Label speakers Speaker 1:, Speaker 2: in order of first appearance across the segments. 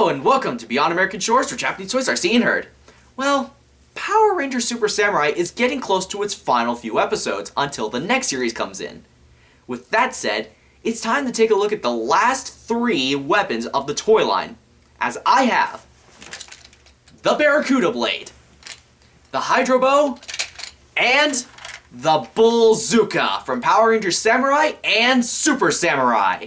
Speaker 1: Hello and welcome to Beyond American Shores, where Japanese toys are seen and heard. Well, Power Ranger Super Samurai is getting close to its final few episodes until the next series comes in. With that said, it's time to take a look at the last 3 weapons of the toy line, as I have the Barracuda Blade, the Hydro Bow, and the Bullzooka from Power Ranger Samurai and Super Samurai.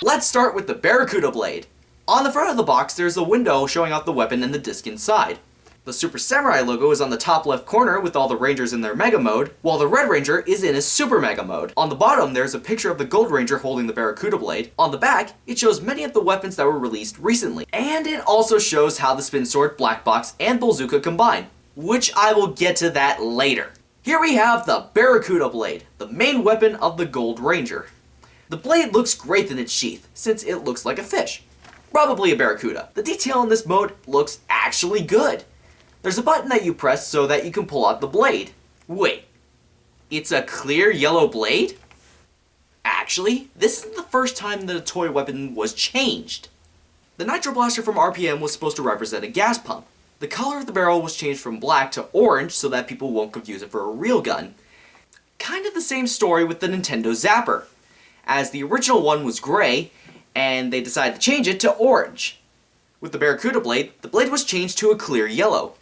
Speaker 1: Let's start with the Barracuda Blade. On the front of the box, there's a window showing off the weapon and the disc inside. The Super Samurai logo is on the top left corner with all the Rangers in their Mega Mode, while the Red Ranger is in his Super Mega Mode. On the bottom, there's a picture of the Gold Ranger holding the Barracuda Blade. On the back, it shows many of the weapons that were released recently. And it also shows how the Spin Sword, Black Box, and Bullzooka combine, which I will get to that later. Here we have the Barracuda Blade, the main weapon of the Gold Ranger. The blade looks great in its sheath, since it looks like a fish. Probably a barracuda. The detail in this mode looks actually good. There's a button that you press so that you can pull out the blade. Wait, it's a clear yellow blade? Actually, this is the first time that a toy weapon was changed. The Nitro Blaster from RPM was supposed to represent a gas pump. The color of the barrel was changed from black to orange so that people won't confuse it for a real gun. Kind of the same story with the Nintendo Zapper, as the original one was gray, and they decided to change it to orange. With the Barracuda Blade, the blade was changed to a clear yellow.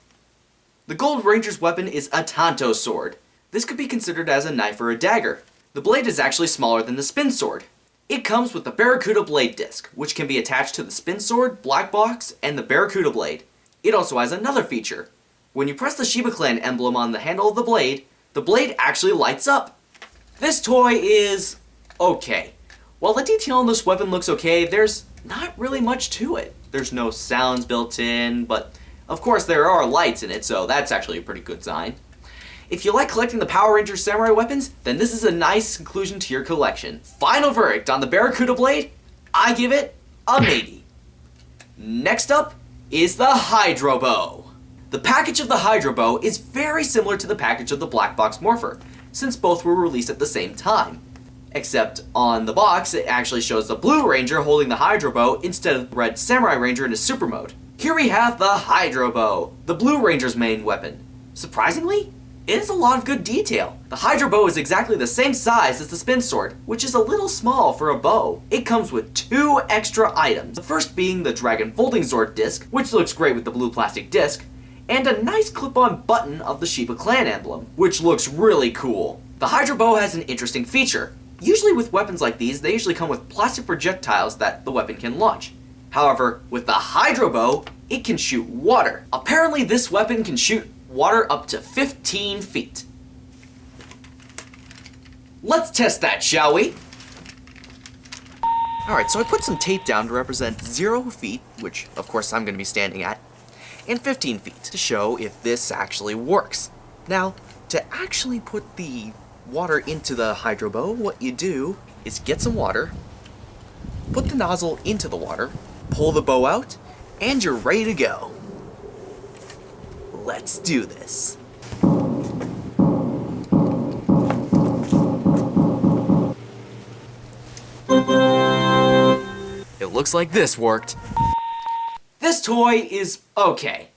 Speaker 1: The Gold Ranger's weapon is a Tanto sword. This could be considered as a knife or a dagger. The blade is actually smaller than the Spin Sword. It comes with the Barracuda Blade disc, which can be attached to the Spin Sword, Black Box, and the Barracuda Blade. It also has another feature. When you press the Shiba Clan emblem on the handle of the blade actually lights up. This toy is okay. While the detail on this weapon looks okay, there's not really much to it. There's no sounds built in, but of course there are lights in it, so that's actually a pretty good sign. If you like collecting the Power Ranger Samurai weapons, then this is a nice conclusion to your collection. Final verdict on the Barracuda Blade? I give it a maybe. Next up is the Hydro Bow. The package of the Hydro Bow is very similar to the package of the Black Box Morpher, since both were released at the same time. Except on the box, it actually shows the Blue Ranger holding the Hydro Bow instead of the Red Samurai Ranger in his Super Mode. Here we have the Hydro Bow, the Blue Ranger's main weapon. Surprisingly, it has a lot of good detail. The Hydro Bow is exactly the same size as the Spin Sword, which is a little small for a bow. It comes with 2 extra items, the first being the Dragon Folding Sword disc, which looks great with the blue plastic disc, and a nice clip-on button of the Shiba Clan emblem, which looks really cool. The Hydro Bow has an interesting feature. Usually with weapons like these, they usually come with plastic projectiles that the weapon can launch. However, with the Hydro Bow, it can shoot water. Apparently this weapon can shoot water up to 15 feet. Let's test that, shall we? Alright, so I put some tape down to represent 0 feet, which of course I'm going to be standing at, and 15 feet to show if this actually works. Now, to actually put the water into the Hydro Bow, what you do is get some water, put the nozzle into the water, pull the bow out, and you're ready to go. Let's do this. It looks like this worked. This toy is okay.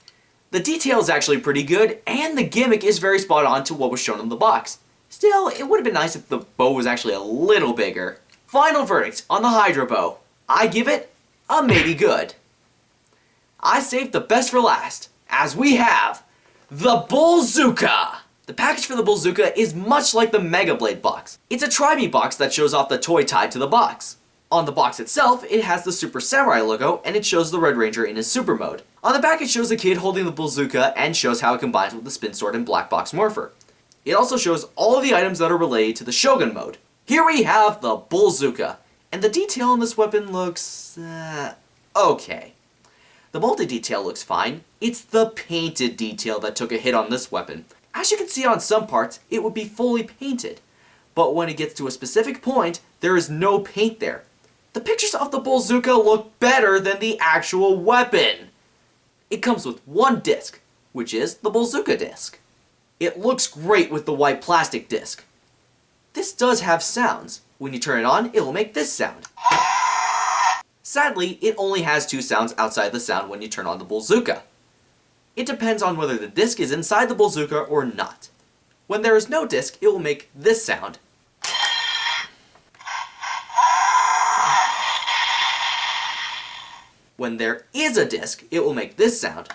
Speaker 1: The detail is actually pretty good, and the gimmick is very spot on to what was shown in the box. Still, it would have been nice if the bow was actually a little bigger. Final verdict on the Hydro Bow. I give it a maybe good. I saved the best for last, as we have the Bullzooka. The package for the Bullzooka is much like the Mega Blade box. It's a Try-Me box that shows off the toy tied to the box. On the box itself, it has the Super Samurai logo, and it shows the Red Ranger in his Super Mode. On the back, it shows a kid holding the Bullzooka and shows how it combines with the Spin Sword and Black Box Morpher. It also shows all of the items that are related to the Shogun mode. Here we have the Bullzooka, and the detail on this weapon looks, okay. The molded detail looks fine, it's the painted detail that took a hit on this weapon. As you can see on some parts, it would be fully painted, but when it gets to a specific point, there is no paint there. The pictures of the Bullzooka look better than the actual weapon. It comes with one disc, which is the Bullzooka disc. It looks great with the white plastic disc. This does have sounds. When you turn it on, it will make this sound. Sadly, it only has two sounds outside the sound when you turn on the Bullzooka. It depends on whether the disc is inside the Bullzooka or not. When there is no disc, it will make this sound. When there is a disc, it will make this sound.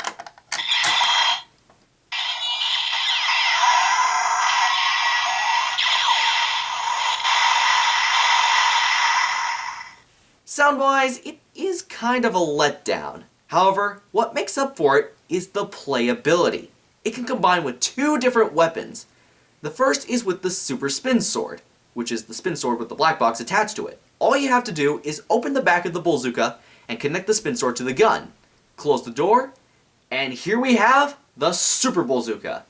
Speaker 1: Sound-wise, it is kind of a letdown. However, what makes up for it is the playability. It can combine with two different weapons. The first is with the Super Spin Sword, which is the spin sword with the black box attached to it. All you have to do is open the back of the Bullzooka and connect the spin sword to the gun. Close the door, and here we have the Super Bullzooka.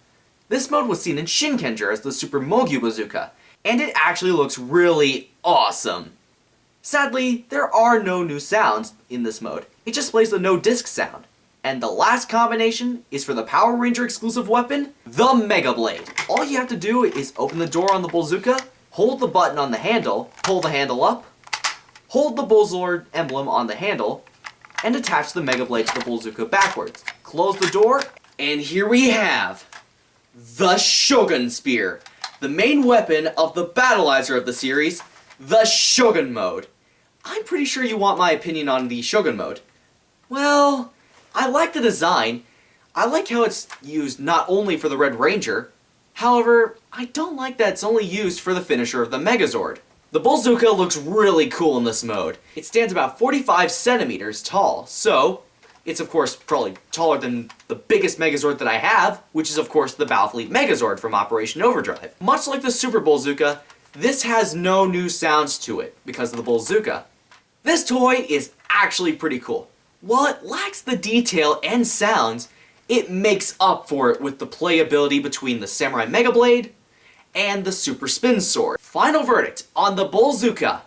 Speaker 1: This mode was seen in Shinkenger as the Super Mogyu Bazooka, and it actually looks really awesome. Sadly, there are no new sounds in this mode. It just plays the no disc sound. And the last combination is for the Power Ranger exclusive weapon, the Mega Blade. All you have to do is open the door on the Bullzooka, hold the button on the handle, pull the handle up, hold the Bullzord emblem on the handle, and attach the Mega Blade to the Bullzooka backwards. Close the door, and here we have the Shogun Spear, the main weapon of the Battleizer of the series, the Shogun mode. I'm pretty sure you want my opinion on the Shogun mode. Well, I like the design. I like how it's used not only for the Red Ranger, however, I don't like that it's only used for the finisher of the Megazord. The Bullzooka looks really cool in this mode. It stands about 45 centimeters tall, so it's of course probably taller than the biggest Megazord that I have, which is of course the Battlefleet Megazord from Operation Overdrive. Much like the Super Bullzooka, this has no new sounds to it because of the Bullzooka. This toy is actually pretty cool. While it lacks the detail and sounds, it makes up for it with the playability between the Samurai Mega Blade and the Super Spin Sword. Final verdict on the Bullzooka.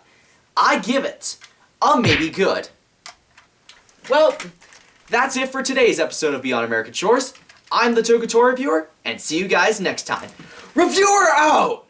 Speaker 1: I give it a maybe good. Well, that's it for today's episode of Beyond American Shores. I'm the Tokutor Reviewer, and see you guys next time. Reviewer out!